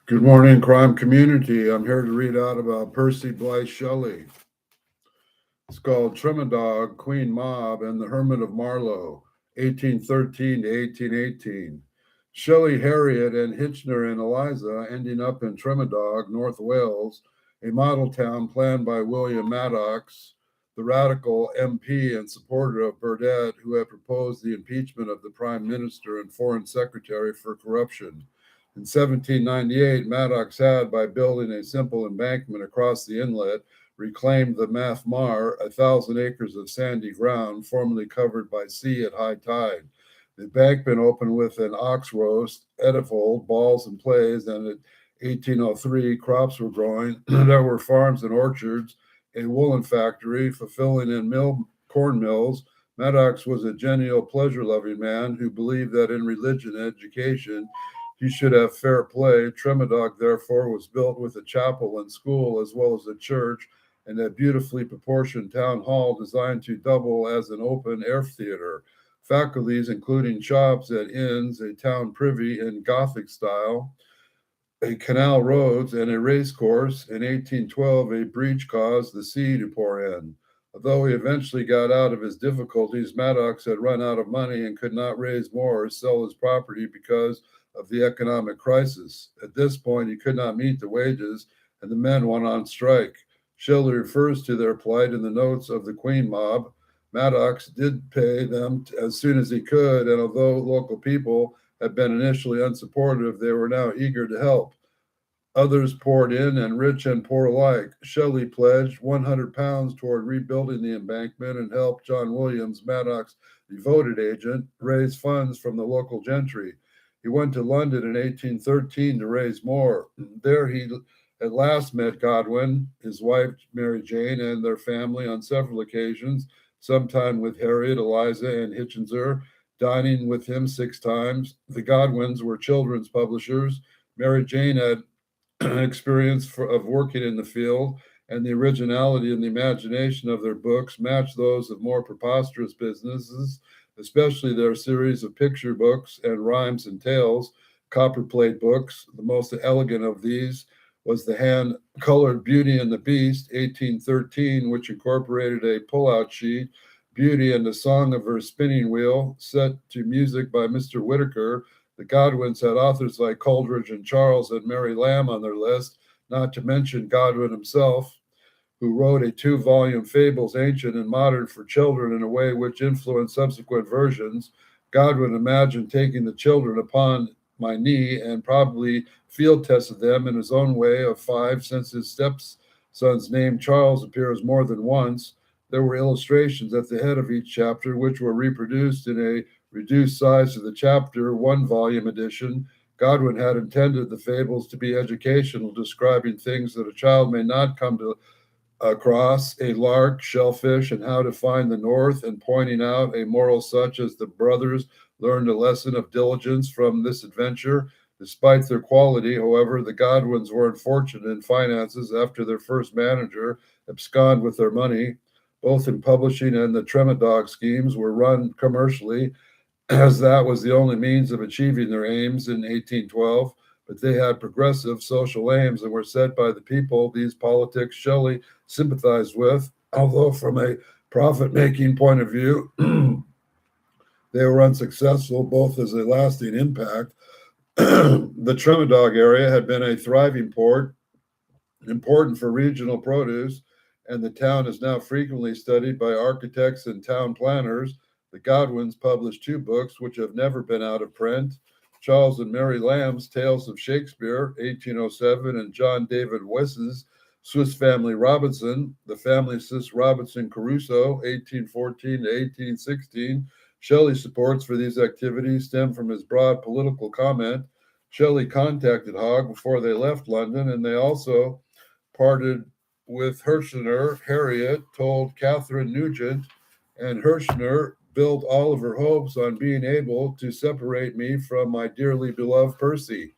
Good morning, crime community. I'm here to read out about Percy Blythe Shelley. It's called Tremadog, Queen Mob, and the Hermit of Marlow, 1813 to 1818. Shelley, Harriet, and Hitchener and Eliza ending up in Tremadog, North Wales, a model town planned by William Maddox, the radical MP and supporter of Burdett, who had proposed the impeachment of the Prime Minister and Foreign Secretary for corruption. In 1798, Maddox had, by building a simple embankment across the inlet, reclaimed the Math Mar, 1,000 acres of sandy ground formerly covered by sea at high tide. The embankment opened with an ox roast, edifold, balls and plays, and in 1803, crops were growing. There were farms and orchards, a woolen factory, fulfilling in corn mills. Maddox was a genial, pleasure-loving man who believed that in religion and education he should have fair play. Tremadog, therefore, was built with a chapel and school as well as a church and a beautifully proportioned town hall designed to double as an open air theater. Faculties, including shops at inns, a town privy in Gothic style, a canal roads, and a race course. In 1812, a breach caused the sea to pour in. Although he eventually got out of his difficulties, Maddox had run out of money and could not raise more or sell his property because of the economic crisis. At this point, he could not meet the wages, and the men went on strike. Shelley refers to their plight in the notes of the Queen Mob. Maddox did pay them as soon as he could, and although local people had been initially unsupportive, they were now eager to help. Others poured in, and rich and poor alike. Shelley pledged £100 toward rebuilding the embankment and helped John Williams, Maddox's devoted agent, raise funds from the local gentry. He went to London in 1813 to raise more. There he at last met Godwin, his wife Mary Jane, and their family on several occasions, sometime with Harriet, Eliza, and Hitchenser, dining with him 6 times. The Godwins were children's publishers. Mary Jane had experience of working in the field, and the originality and the imagination of their books matched those of more preposterous businesses, especially their series of picture books and rhymes and tales, copperplate books. The most elegant of these was the hand-colored Beauty and the Beast, 1813, which incorporated a pull-out sheet, Beauty and the Song of Her Spinning Wheel, set to music by Mr. Whitaker. The Godwins had authors like Coleridge and Charles and Mary Lamb on their list, not to mention Godwin himself, who wrote a 2-volume Fables, Ancient and Modern, for children in a way which influenced subsequent versions. Godwin imagined taking the children upon my knee and probably field tested them in his own way of 5, since his stepson's name Charles appears more than once. There were illustrations at the head of each chapter, which were reproduced in a reduced size of the chapter 1-volume edition. Godwin had intended the fables to be educational, describing things that a child may not come to across, a lark, shellfish, and how to find the north, and pointing out a moral such as the brothers learned a lesson of diligence from this adventure. Despite their quality, however, the Godwins were unfortunate in finances after their first manager absconded with their money. Both in publishing and the Tremadog schemes were run commercially, as that was the only means of achieving their aims in 1812. But they had progressive social aims and were set by the people. These politics Shelley sympathized with, although from a profit-making point of view, they were unsuccessful, both as a lasting impact. The Tremadog area had been a thriving port, important for regional produce, and the town is now frequently studied by architects and town planners. The Godwins published 2 books which have never been out of print: Charles and Mary Lamb's Tales of Shakespeare, 1807, and John David Wes's Swiss Family Robinson, the family Swiss Robinson Crusoe, 1814 to 1816. Shelley's supports for these activities stem from his broad political comment. Shelley contacted Hogg before they left London, and they also parted with Herschner. Harriet told Catherine Nugent, and Herschner built all of her hopes on being able to separate me from my dearly beloved Percy.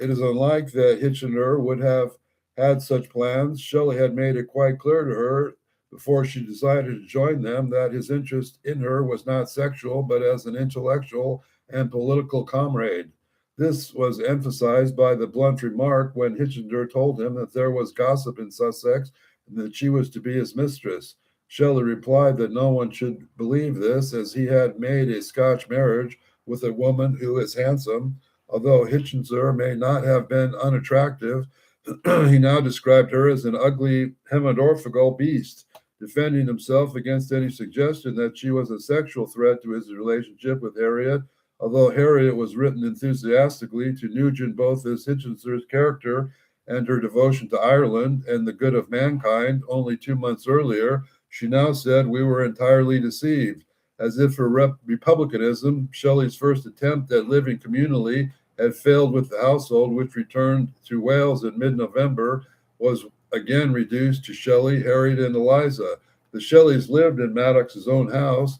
It is unlike that Hitchener would have had such plans. Shelley had made it quite clear to her before she decided to join them that his interest in her was not sexual, but as an intellectual and political comrade. This was emphasized by the blunt remark when Hitchender told him that there was gossip in Sussex and that she was to be his mistress. Shelley replied that no one should believe this, as he had made a Scotch marriage with a woman who is handsome. Although Hitchender may not have been unattractive, he now described her as an ugly hemidorphical beast, defending himself against any suggestion that she was a sexual threat to his relationship with Harriet. Although Harriet was written enthusiastically to Nugent both as Hitchender's character and her devotion to Ireland and the good of mankind only 2 months earlier, she now said we were entirely deceived. As if for republicanism, Shelley's first attempt at living communally had failed with the household, which returned to Wales in mid-November, was again reduced to Shelley, Harriet, and Eliza. The Shelleys lived in Maddox's own house,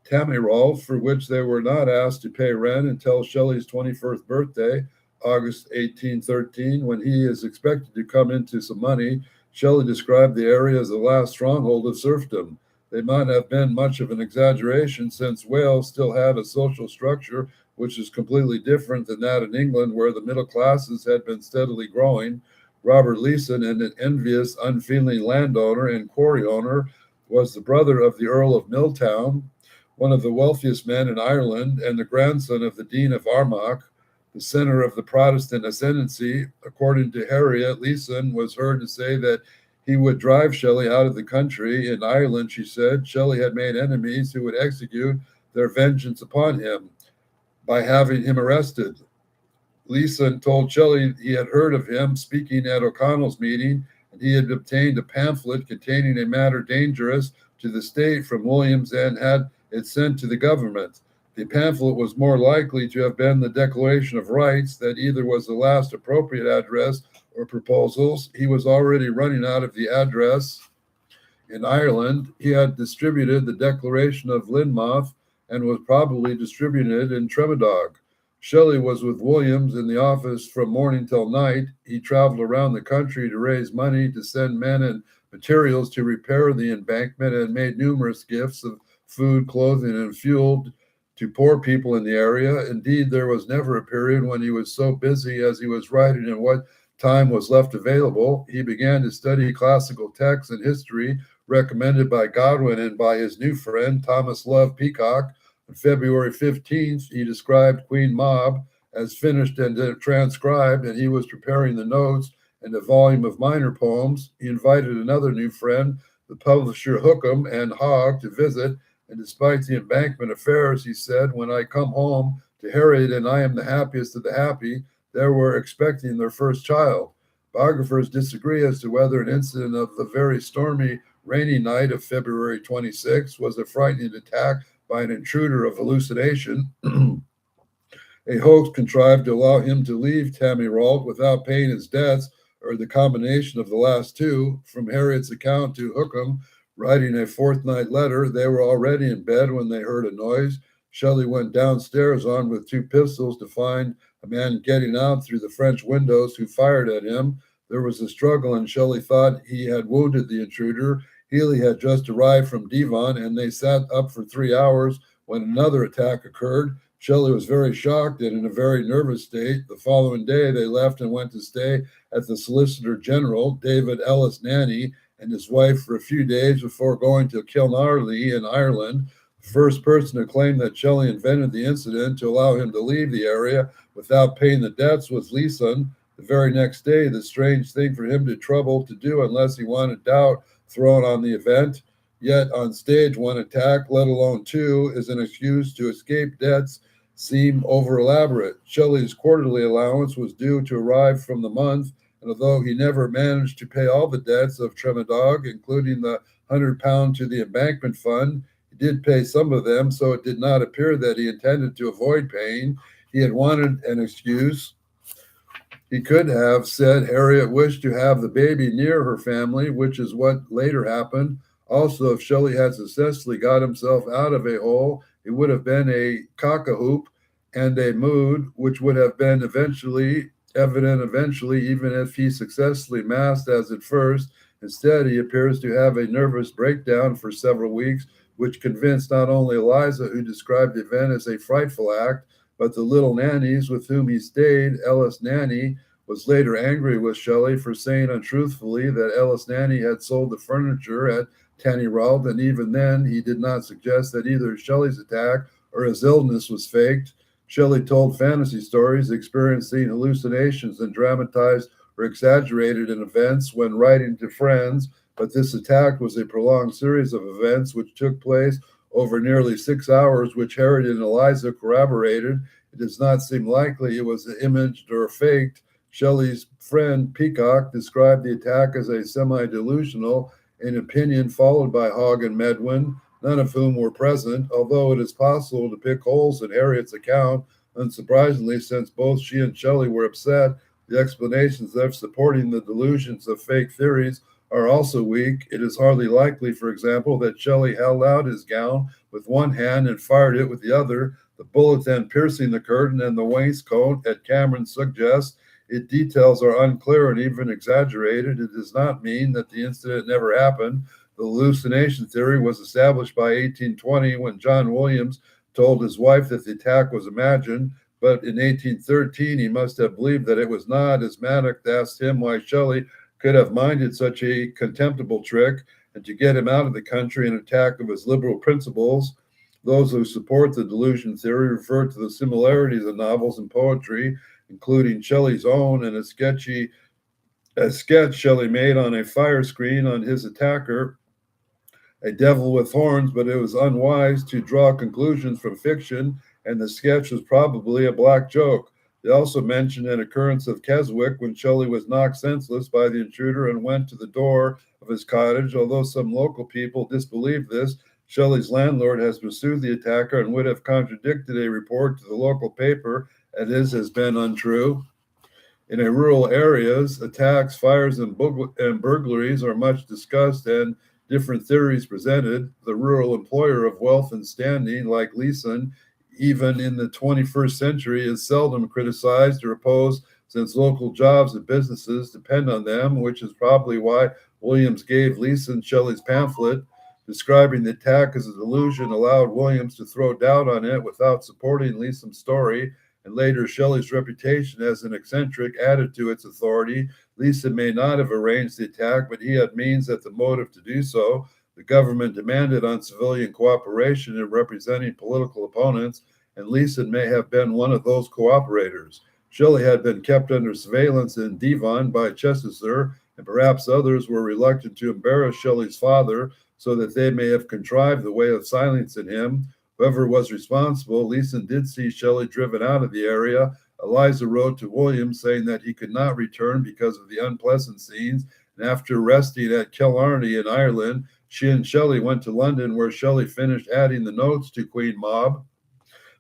Tammyrolf, for which they were not asked to pay rent until Shelley's 21st birthday, August 1813, when he is expected to come into some money. Shelley described the area as the last stronghold of serfdom. They might have been much of an exaggeration, since Wales still had a social structure which is completely different than that in England, where the middle classes had been steadily growing. Robert Leeson, an envious, unfeeling landowner and quarry owner, was the brother of the Earl of Milltown, one of the wealthiest men in Ireland, and the grandson of the Dean of Armagh, the center of the Protestant ascendancy. According to Harriet, Leeson was heard to say that he would drive Shelley out of the country. In Ireland, she said, Shelley had made enemies who would execute their vengeance upon him by having him arrested. Leeson told Shelley he had heard of him speaking at O'Connell's meeting, and he had obtained a pamphlet containing a matter dangerous to the state from Williams and had it sent to the government. The pamphlet was more likely to have been the Declaration of Rights, that either was the last appropriate address or proposals. He was already running out of the address in Ireland. He had distributed the Declaration of Lynmouth and was probably distributing it in Tremadog. Shelley was with Williams in the office from morning till night. He traveled around the country to raise money to send men and materials to repair the embankment, and made numerous gifts of food, clothing, and fuel to poor people in the area. Indeed, there was never a period when he was so busy as he was writing in what time was left available. He began to study classical texts and history recommended by Godwin and by his new friend, Thomas Love Peacock. On February 15th, he described Queen Mab as finished and transcribed, and he was preparing the notes and a volume of minor poems. He invited another new friend, the publisher Hookham and Hogg, to visit, and despite the embankment affairs, he said, when I come home to Harriet and I am the happiest of the happy, they were expecting their first child. Biographers disagree as to whether an incident of the very stormy, rainy night of February 26 was a frightening attack by an intruder of hallucination, a hoax contrived to allow him to leave Tammyrolf without paying his debts, or the combination of the last two. From Harriet's account to Hookham, writing a fortnight letter, they were already in bed when they heard a noise. Shelley went downstairs armed with 2 pistols to find a man getting out through the French windows, who fired at him. There was a struggle, and Shelley thought he had wounded the intruder. Healy had just arrived from Devon, and they sat up for 3 hours when another attack occurred. Shelley was very shocked and in a very nervous state. The following day, they left and went to stay at the Solicitor General, David Ellis Nanny, and his wife for a few days before going to Kilnarley in Ireland. The first person to claim that Shelley invented the incident to allow him to leave the area without paying the debts was Leeson. The very next day, the strange thing for him to trouble to do unless he wanted doubt thrown on the event. Yet on stage, 1 attack, let alone 2, is an excuse to escape debts seem over elaborate. Shelley's quarterly allowance was due to arrive from the month, and although he never managed to pay all the debts of Tremadog, including the £100 to the embankment fund, he did pay some of them, so it did not appear that he intended to avoid paying. He had wanted an excuse. He could have said Harriet wished to have the baby near her family, which is what later happened. Also, if Shelley had successfully got himself out of a hole, it would have been a cock-a-hoop and a mood, which would have been evident, even if he successfully masked as at first. Instead, he appears to have a nervous breakdown for several weeks, which convinced not only Eliza, who described the event as a frightful act, but the little nannies with whom he stayed, Ellis Nanny, was later angry with Shelley for saying untruthfully that Ellis Nanny had sold the furniture at Tanyrallt, and even then he did not suggest that either Shelley's attack or his illness was faked. Shelley told fantasy stories, experiencing hallucinations, and dramatized or exaggerated in events when writing to friends, but this attack was a prolonged series of events which took place over nearly 6 hours, which Harriet and Eliza corroborated. It does not seem likely it was imaged or faked. Shelley's friend Peacock described the attack as a semi-delusional, an opinion followed by Hogg and Medwin, none of whom were present, although it is possible to pick holes in Harriet's account. Unsurprisingly, since both she and Shelley were upset, the explanations there supporting the delusions of fake theories are also weak. It is hardly likely, for example, that Shelley held out his gown with one hand and fired it with the other, the bullet then piercing the curtain and the wainscot, as Cameron suggests. Its details are unclear and even exaggerated. It does not mean that the incident never happened. The hallucination theory was established by 1820 when John Williams told his wife that the attack was imagined, but in 1813 he must have believed that it was not, as Maddox asked him why Shelley could have minded such a contemptible trick, and to get him out of the country an attack of his liberal principles. Those who support the delusion theory refer to the similarities of novels and poetry, including Shelley's own, and a sketch Shelley made on a fire screen on his attacker, a devil with horns, but it was unwise to draw conclusions from fiction, and the sketch was probably a black joke. They also mention an occurrence of Keswick when Shelley was knocked senseless by the intruder and went to the door of his cottage. Although some local people disbelieve this, Shelley's landlord has pursued the attacker and would have contradicted a report to the local paper, and this has been untrue. In rural areas, attacks, fires, and burglaries are much discussed and different theories presented. The rural employer of wealth and standing, like Leeson, even in the 21st century, is seldom criticized or opposed, since local jobs and businesses depend on them, which is probably why Williams gave Leeson Shelley's pamphlet. Describing the attack as a delusion allowed Williams to throw doubt on it without supporting Leeson's story, and later Shelley's reputation as an eccentric added to its authority. Leeson may not have arranged the attack, but he had means at the motive to do so. The government demanded on civilian cooperation in representing political opponents, and Leeson may have been one of those cooperators. Shelley had been kept under surveillance in Devon by Chester, and perhaps others were reluctant to embarrass Shelley's father, so that they may have contrived the way of silencing him. Whoever was responsible, Leeson did see Shelley driven out of the area. Eliza wrote to Williams saying that he could not return because of the unpleasant scenes, and after resting at Killarney in Ireland, she and Shelley went to London, where Shelley finished adding the notes to Queen Mab.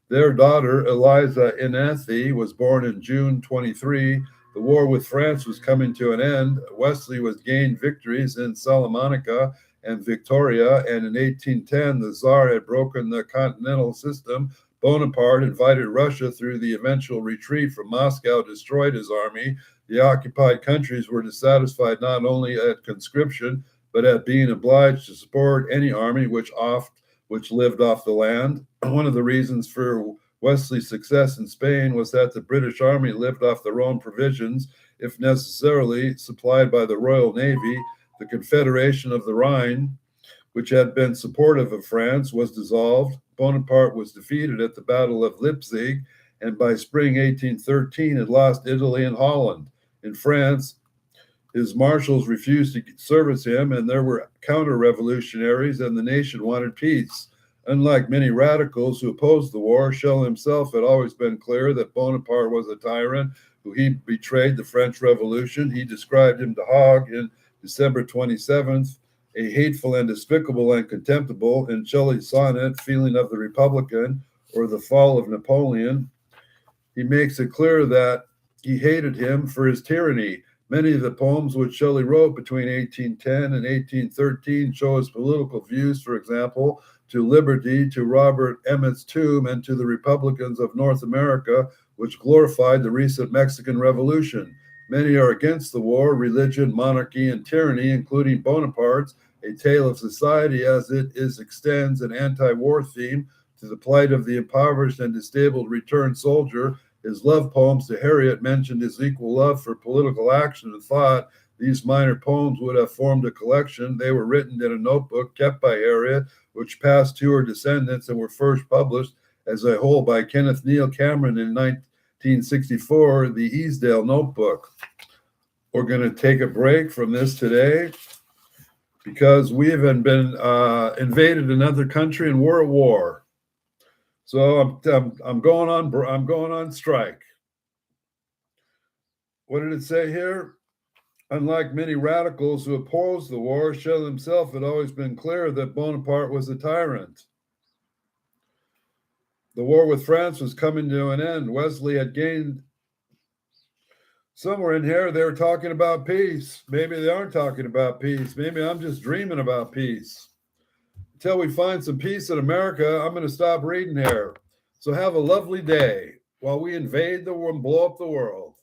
Their daughter, Eliza Inethe, was born in June 23. The war with France was coming to an end. Wesley was gained victories in Salamanca and Victoria, and in 1810, the Tsar had broken the continental system. Bonaparte invited Russia through the eventual retreat from Moscow, destroyed his army. The occupied countries were dissatisfied not only at conscription, but at being obliged to support any army which lived off the land. One of the reasons for Wesley's success in Spain was that the British Army lived off their own provisions, if necessarily supplied by the Royal Navy. The Confederation of the Rhine, which had been supportive of France, was dissolved. Bonaparte was defeated at the Battle of Leipzig, and by spring 1813 had lost Italy and Holland. In France, his marshals refused to service him, and there were counter-revolutionaries, and the nation wanted peace. Unlike many radicals who opposed the war, Shelley himself had always been clear that Bonaparte was a tyrant who he betrayed the French Revolution. He described him to Hogg in December 27th, a hateful and despicable and contemptible, in Shelley's sonnet, Feeling of the Republican, or The Fall of Napoleon. He makes it clear that he hated him for his tyranny. Many of the poems which Shelley wrote between 1810 and 1813 show his political views, for example, to liberty, to Robert Emmet's tomb, and to the Republicans of North America, which glorified the recent Mexican Revolution. Many are against the war, religion, monarchy, and tyranny, including Bonaparte's A Tale of Society, as it extends an anti-war theme to the plight of the impoverished and disabled returned soldier. His love poems to Harriet mentioned his equal love for political action and thought. These minor poems would have formed a collection. They were written in a notebook kept by Harriet, which passed to her descendants and were first published as a whole by Kenneth Neal Cameron in 1964, the Easdale Notebook. We're going to take a break from this today because we have been invaded another country and we're at war. So I'm going on strike. What did it say here? Unlike many radicals who opposed the war, Shelley himself had always been clear that Bonaparte was a tyrant. The war with France was coming to an end. Wesley had gained. Somewhere in here, they were talking about peace. Maybe they aren't talking about peace. Maybe I'm just dreaming about peace. Until we find some peace in America, I'm going to stop reading here. So have a lovely day while we invade the world and blow up the world.